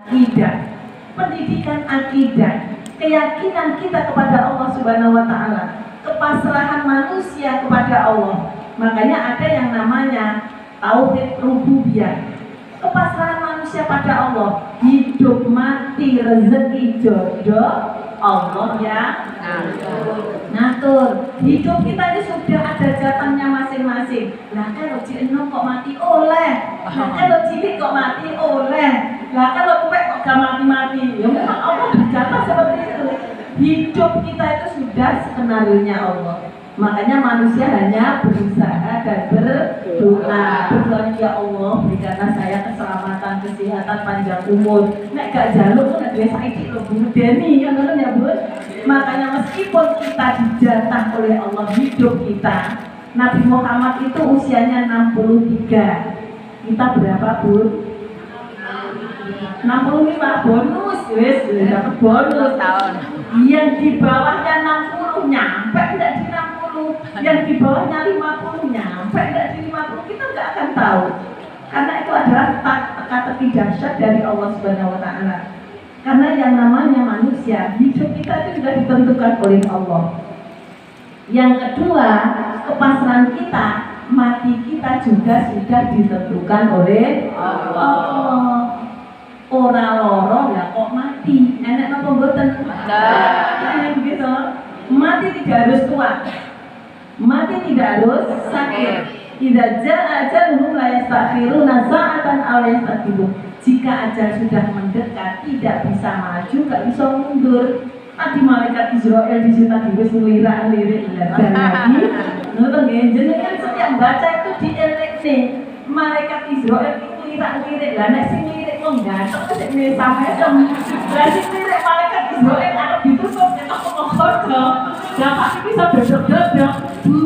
akidah, pendidikan akidah, keyakinan kita kepada Allah Subhanahu wa taala, kepasrahan manusia kepada Allah. Makanya ada yang namanya tauhid rububiyah. Kepasrahan manusia pada Allah, hidup mati rezeki jodoh Allah yang ngatur. Hidup kita ini sudah ada jatahnya masing-masing. Nah kalau enom kok mati oleh, nah kalau cilik kok mati oleh, nah kalau tuwek kok gak mati-mati. Ya memang Allah berjatah seperti itu. Hidup kita itu sudah skenarionya Allah. Makanya manusia hanya berusaha dan berdoa. Berdoa, ya Allah berikanlah saya keselamatan, kesehatan, panjang umur. Nek gak jaluk tuh nek dhewe saiki lho Bu Deni ya ngono ya Bu. Makanya meskipun kita dijatah oleh Allah hidup kita, Nabi Muhammad itu usianya 63. Kita berapa Bu? 65 bonus wis dapat bonus tahun. Yang di bawahnya 60 nyampe enggak di 60, yang di bawahnya 50 nyampe enggak di 50, kita enggak akan tahu. Karena itu adalah teka-teki dahsyat dari Allah Subhanahu wa taala. Karena yang namanya manusia, hidup kita itu sudah ditentukan oleh Allah. Yang kedua, kepasrahan kita, mati kita juga sudah ditentukan oleh Allah. Ora loro ya kok mati. Enak napa mboten? Nah, gitu. Mati tidak harus tua. Mati tidak harus sakit. Idza jaa ajaluhum la yastakhiruna sa'atan aw yastaqdimun. Jika ajal sudah mendekat, tidak bisa maju, enggak bisa mundur. Tadi malaikat Israel di situ tadi wis nglirak-lirik dan lagi. Ngoten nggih, jenengan setiap baca itu dielekne. Malaikat Israel itu lirak-lirik. Lah nek sing lirik wong ganteng sik sampe tem. Lah sing lirik malaikat Israel arep ditutup nek kok-kok. Dapat bisa dodok-dodok. Bu,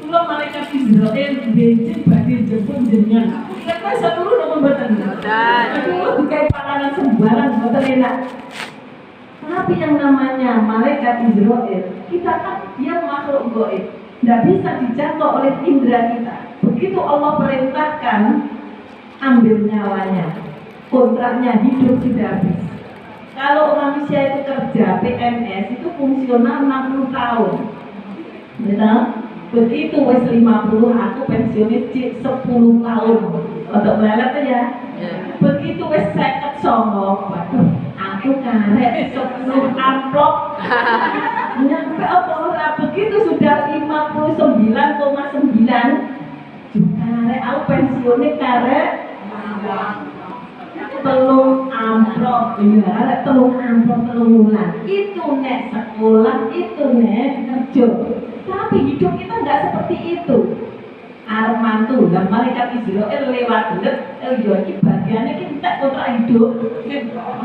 kula malaikat Israel benjing badhe jemput jenengan. Nek wis turu napa mboten? Aduh, dikai panganan sembarang mboten enak. Tapi yang namanya malaikat Israel, kita kan dia makhluk gaib, tidak bisa dijangkau oleh indera kita. Begitu Allah perintahkan, ambil nyawanya, kontraknya hidup sudah habis. Kalau manusia itu kerja PNS itu fungsional 60 tahun, betul? Begitu wes 50 aku pensiunis 10 tahun untuk melelet ya. Begitu wes 50 songo, aku karek 10 amplop. Nyampe apa ora begitu sudah 59,9 karek aku pensiunnya karek telung amplop, karek telung amplop telung bulan. Itu nek sekolah, itu nek kerja. Tapi hidup kita nggak seperti itu. Armantu dan malaikat Israel lewat let, ini bagiannya kita kontrak hidup,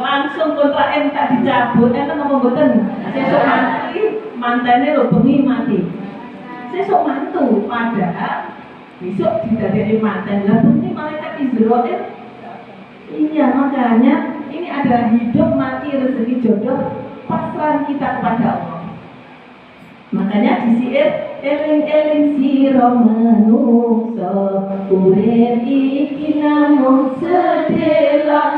langsung kontrak tak dicabut, ngomong boten. Sesuk mati, mantannya lo bengi mati. Sesuk mantu, padahal besok didadekne mantan. Lah bengi malaikat Israel. Iya, makanya ini adalah hidup mati rezeki jodoh pasrah kita kepada Allah. Makanya disiir eling-eling sira manungsa urip iki namung sedhela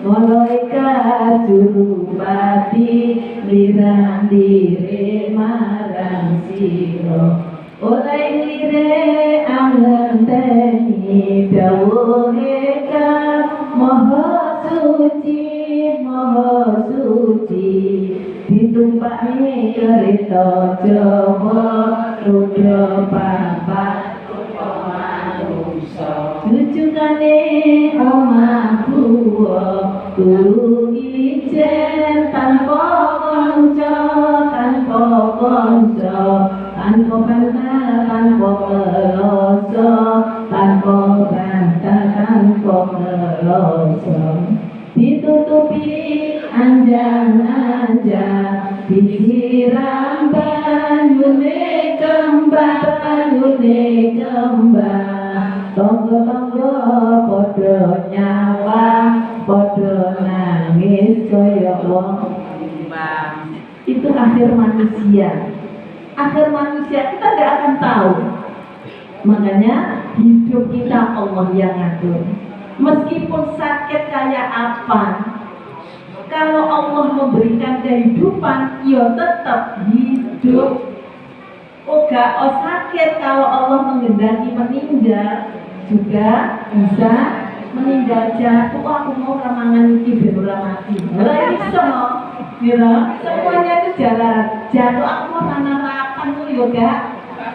malaikat jurupati lirang-lire marang sira oleh lire angenteni dawuhe kang maha suci ditumpaki kereta Jawa roda papat tujuane omah buwa turu ijen tanpa kanca tanpa bantah tanpa peloso tanpa bantah tanpa peloso ditutupi anjang-anjang disiram banyune kembang tonggo-tonggo podo nyawa podo nangis kaya wong bang. Itu akhir manusia kita tidak akan tahu. Makanya hidup kita Allah yang ngatur. Meskipun sakit kayak apa, kalau Allah memberikan kehidupan, ya tetap hidup. Oga sakit kalau Allah mengendaki meninggal, juga bisa meninggal jatuh. Aku mau ramangan iki ben ora mati. Ora iso. Mira, semuanya itu jalan. Jatuh aku mau narapan tuh yoga.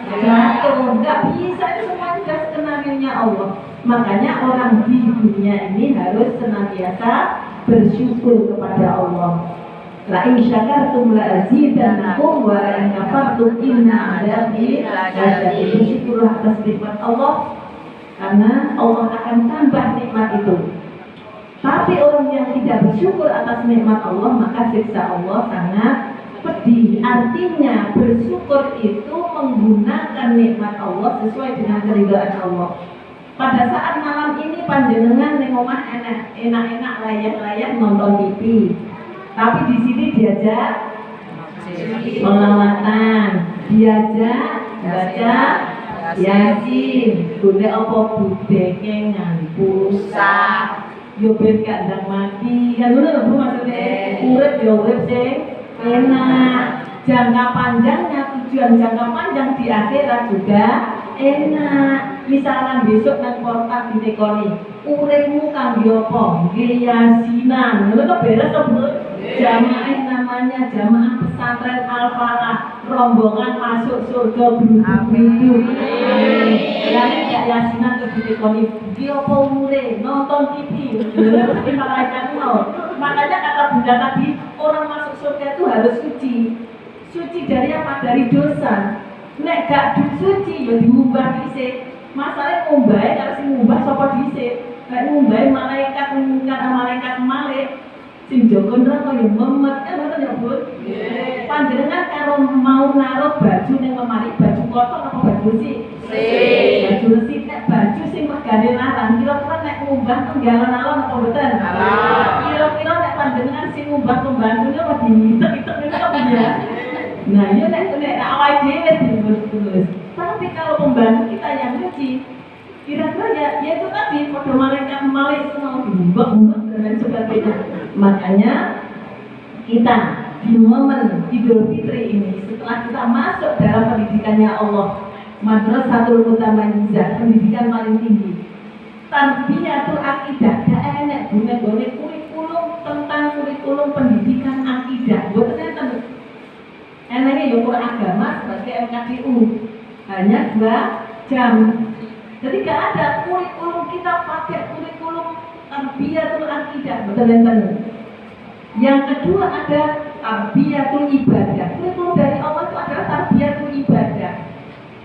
Jatuh, enggak bisa, itu semua sudah skenario-nya Allah. Makanya orang di dunia ini harus senantiasa bersyukur kepada Allah. La in syakartum la azidannakum wa la in kafartum inna adzabi lasyadid. Bersyukurlah atas nikmat Allah, karena Allah akan tambah nikmat itu. Tapi orang yang tidak bersyukur atas nikmat Allah, maka siksa Allah sangat pedih. Artinya bersyukur itu menggunakan nikmat Allah sesuai dengan keridhaan Allah. Pada saat malam ini panjenengan neng omah enak-enak layak-layak nonton TV, tapi di sini diajak melawatan, diajak baca Yasin, golek apa budekengan pulsa, yo ben gak ndang mati. Kan ngono lho Bu maksudnya. Urip yo urip sing enak. Jangka panjangnya, tujuan jangka panjang di akhirat juga enak. Misalkan besok nang portal ditekoni, uripmu kangge apa? Nggih yasinan. Ngono kok beres to, Bu? Jamaah namanya jamaah pesantren Al-Falah, rombongan masuk surga berhidup. Ya nek yasinan terus ditekoni, nggih apa umure? Nonton TV. Mesti malaikat no. Makanya kata Bunda tadi, orang masuk surga itu harus suci. Suci dari apa? Dari dosa. Nek gak suci ya diubah dhisik. Masalahnya ngumbai, kalau si ngubah sapa dhisik. Nek ngumbai malaikat malik sing jaga neraka ya memet, kan ngoten ya Bu. Nggih. Panjenengan karo mau naruh baju ning lemari, baju kotor apa baju bersih? Baju bersih. Nek baju sing regane larang, kira-kira nek ngubah tenggalan alon apa mboten? Kira-kira nek panjenengan sing ngubah pembantune apa diitek-itek niku apa ya? Nah, iya nek awake dhewe terus. Tapi kalau pembantu kita yang nyuci, kira-kira ya itu tadi pada malaikat malik semua dibumbak-bumbak dan lain sebagainya. Makanya kita di momen Idul Fitri ini, setelah kita masuk dalam pendidikannya Allah, Madrasatul Mutamayizah, pendidikan paling tinggi, tarbiyatul akidah, gak enak gune-gune kurikulum tentang kurikulum pendidikan akidah. Buat ternyata enaknya yokur agama sebagai MKDU hanya 2 jam. Jadi gak ada kurikulum, kita pakai kurikulum tarbiyatul akidah, betul-betul. Yang kedua ada tarbiyatul ibadah. Kurikulum dari Allah itu adalah tarbiyatul ibadah.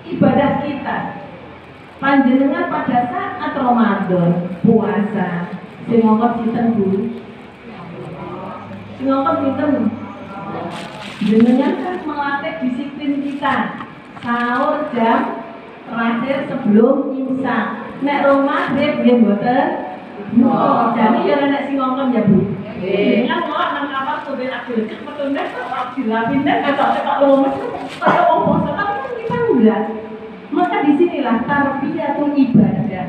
Ibadah kita. Panjenengan pada saat Ramadan puasa, sing ngongkon sinten Bu? Sing ngongkon sinten? Jenengan kan melatih disiplin kita. Sahur jam terakhir sebelum imsak. Nek Ramadan nggih mboten. Jadi ya nek sing ngongkon ya Bu. Dengan ngomong nang kamar kudu nak dileket metune dilapine ketok lemes. Kaya wong poso kan kita enggak. Maka disinilah tarbiyatul ibadah.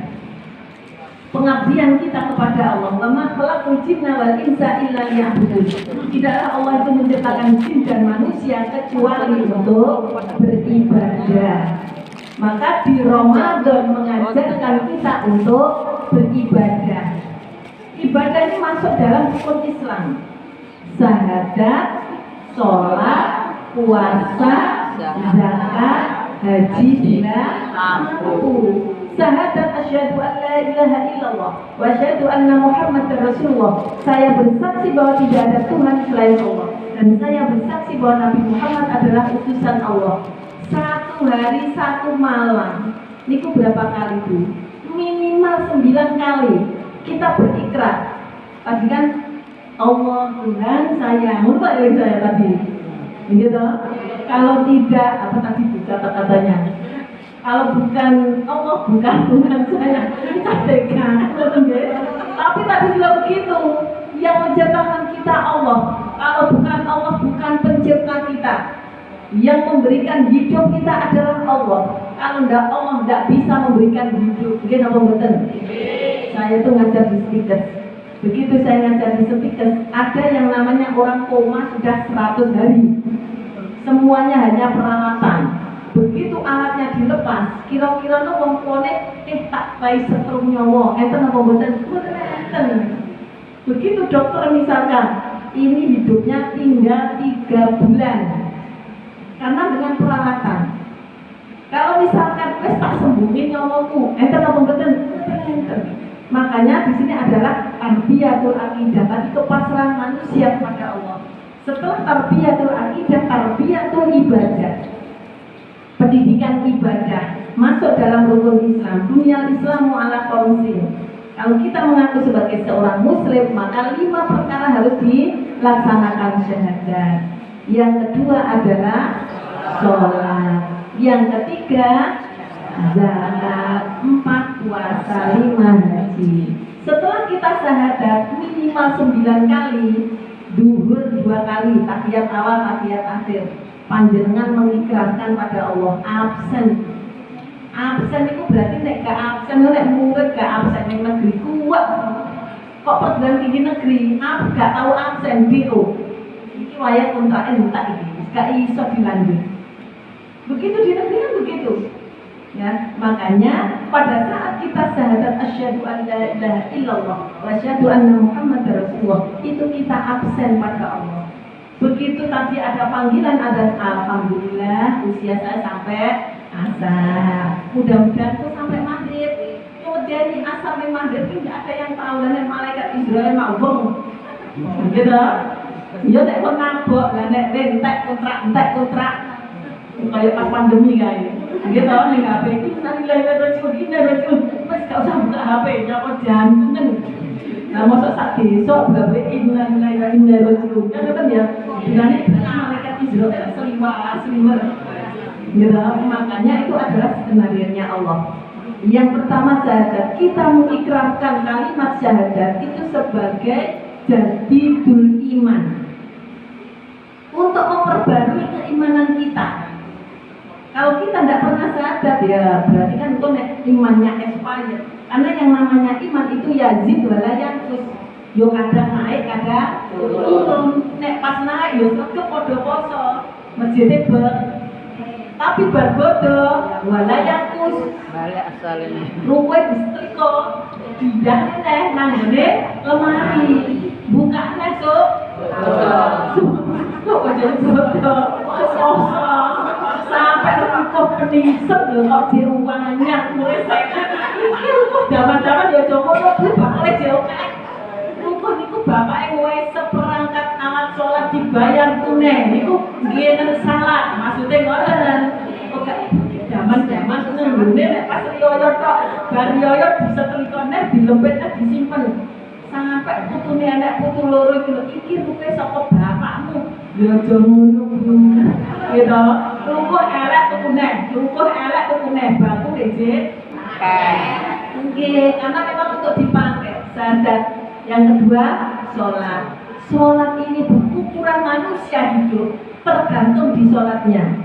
Pengabdian kita kepada Allah. Wa khalaqul jinna wal insa illa liya'budun. Tidaklah Allah itu menciptakan jin dan manusia kecuali untuk beribadah. Maka di Ramadan mengajarkan kita untuk beribadah. Ibadah ini masuk dalam rukun Islam. Syahadat, sholat, puasa, zakat, haji bila mampu. Syahadat asyhadu an la ilaha illallah wa asyhadu anna Muhammadar Rasulullah. Saya bersaksi bahwa tidak ada Tuhan selain Allah, dan saya bersaksi bahwa Nabi Muhammad adalah utusan Allah. 1 hari 1 malam. Niku berapa kali Bu? Minimal 9 kali kita berikrar. Tadi kan Allah Tuhan saya, lupa dari saya tadi. Gitu. Kalau tidak, apa tadi kata-katanya? Kalau bukan Allah, bukan Tuhan saya, kita pegang. Tapi tadi juga begitu. Yang menciptakan kita Allah. Kalau bukan Allah, bukan pencipta kita. Yang memberikan hidup kita adalah Allah. Kalau tidak Allah, tidak bisa memberikan hidup. Mungkin apa betul? saya tuh ngajar di Stikes. Begitu saya ngajar di Stikes, ada yang namanya orang koma sudah 100 hari. Semuanya hanya peralatan. Begitu alatnya dilepas, kira-kira no wong tuane tak baik setrum nyawa. Enten apa mboten? Mboten. Begitu dokter misalkan ini hidupnya tinggal 3 bulan. Karena dengan peralatan. Kalau misalkan wes tak sembuhin nyawaku, enten apa mboten? Enten. Makanya di sini adalah tarbiyatul aqidah, tadi kepasrahan manusia kepada Allah. Setelah tarbiyatul aqidah, tarbiyatul ibadah. Pendidikan ibadah masuk dalam rukun Islam. Dunia Islamu ala qaumsin. Kalau kita mengaku sebagai seorang muslim, maka 5 perkara harus dilaksanakan syahadat. Yang kedua adalah sholat. Yang ketiga zakat, 4 puasa, 5 haji. Setelah kita syahadat minimal 9 kali, duhur 2 kali, tahiyat awal, tahiyat akhir. Panjenengan mengikrarkan pada Allah absen. Absen itu berarti nek gak absen, nek murid gak absen ning negeri kuat. Kok perguruan tinggi negeri gak tahu absen DO. Iki wayah kontrak entak iki, gak iso dilanjut. Begitu di negeri kan begitu. Ya, makanya pada saat kita syahadat asyhadu an la ilaha illallah wa asyhadu anna muhammadar rasulullah, itu kita absen pada Allah. Begitu tadi ada panggilan ada alhamdulillah usia saya sampai asar. Mudah-mudahan tuh sampai maghrib. Kemudian asar sampai maghrib itu tidak ada yang tahu dan malaikat Israel mau bong. Gitu. Ya nek kon nabok, lah nek entek kontrak. Kayak pas pandemi kae. Gitu ning HP iki nilai wis gak usah buka HP, nyapa jantungan. Nah, masa sak desa berarti innalillahi wa inna ilaihi raji'un. Kan ya, bilangnya malaikat Israel seliwer. Gitu, makanya itu adalah skenario-nya Allah. Yang pertama syahadat, kita mengikrarkan kalimat syahadat itu sebagai jadidul iman. Untuk memperbarui keimanan kita. Kalau kita tidak pernah syahadat ya berarti kan itu imannya expired. Karena yang namanya iman itu yazid wala yanqus. Yo kadang naik, kadang turun. Nek pas naik yo sregep padha poso. Masjide ber. Tapi bar bodo wala yanqus. Balik asale. Ruwe disetrika. Pindah neh nang ngene lemari. Buka neh sok. Kok jadi bodo. Sampai kok peningset lho kok diuangnya mulai saya iki kok zaman-zaman ya Joko lu bakal jauh rukun niku bapake wis seperangkat alat sholat dibayar tunai niku nggih salah maksudnya ngoten kok zaman-zaman nggone nek pas riyo tok bar riyo disetrikane dilempetne disimpen sampai putune anak putu loro iki ruke saka bapakmu ya aja ngono gitu. Lukuh elek tuku neh batu rezeki. Nggih, karena memang untuk dipakai syahadat. Yang kedua, sholat. Sholat ini ukuran manusia hidup tergantung di sholatnya.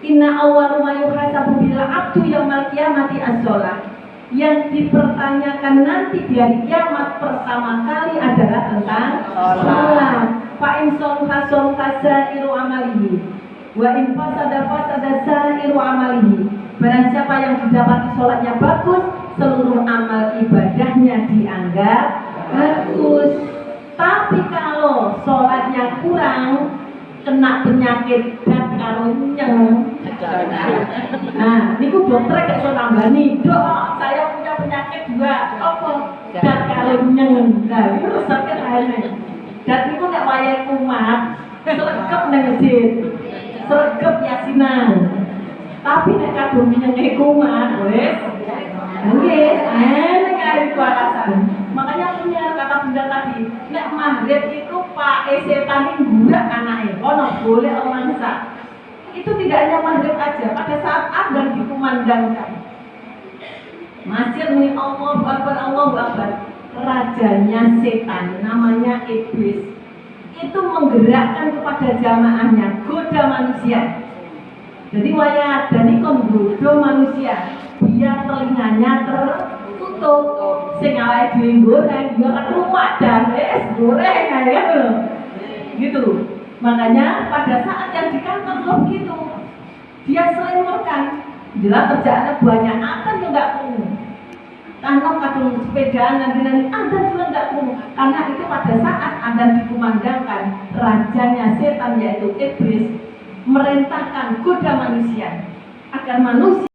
Inna awwalu ma yuhasabu bil abdu yaumil qiyamati as-sholat. Yang dipertanyakan nanti di hari kiamat pertama kali adalah tentang sholat. Fa in sholaha sa'iru amalihi wa in fasada sa'iru amalihi. Barang siapa yang didapati sholatnya bagus, seluruh amal ibadahnya dianggap bagus. Tapi kalau sholatnya kurang, kena penyakit dan karunyeng. Nah, niku dokter gak iso nambani. Dok, saya punya penyakit 2. Apa? Dan karunyeng. Nah, itu sakit ae. Dan niku nek wayahe kumat, sregep nang masjid. Sregep yasinan. Tapi nek kadung nyenge kumat, wis nggih, enak kali kuatasan. Makanya punya kata bunda tadi, nek maghrib itu Pak setan ngurak anake, ono boleh orang sak. Itu tidak hanya maghrib aja, pada saat adzan dikumandangkan. Masjid muni Allahu Akbar. Rajanya setan namanya iblis. Itu menggerakkan kepada jamaahnya, goda manusia. Jadi wayah dan ikon goda manusia, biar telinganya tertutup sing awake dhewe goreng ya kan rumah dan wis goreng aja lho. Gitu. Makanya pada saat yang di kantor begitu, dia sering makan, jelas kerjaannya banyak, akan nggak perlu. Karena kadang sepedaan nanti Anda juga nggak perlu, karena itu pada saat Anda dikumandangkan rajanya setan yaitu iblis merintahkan goda manusia agar manusia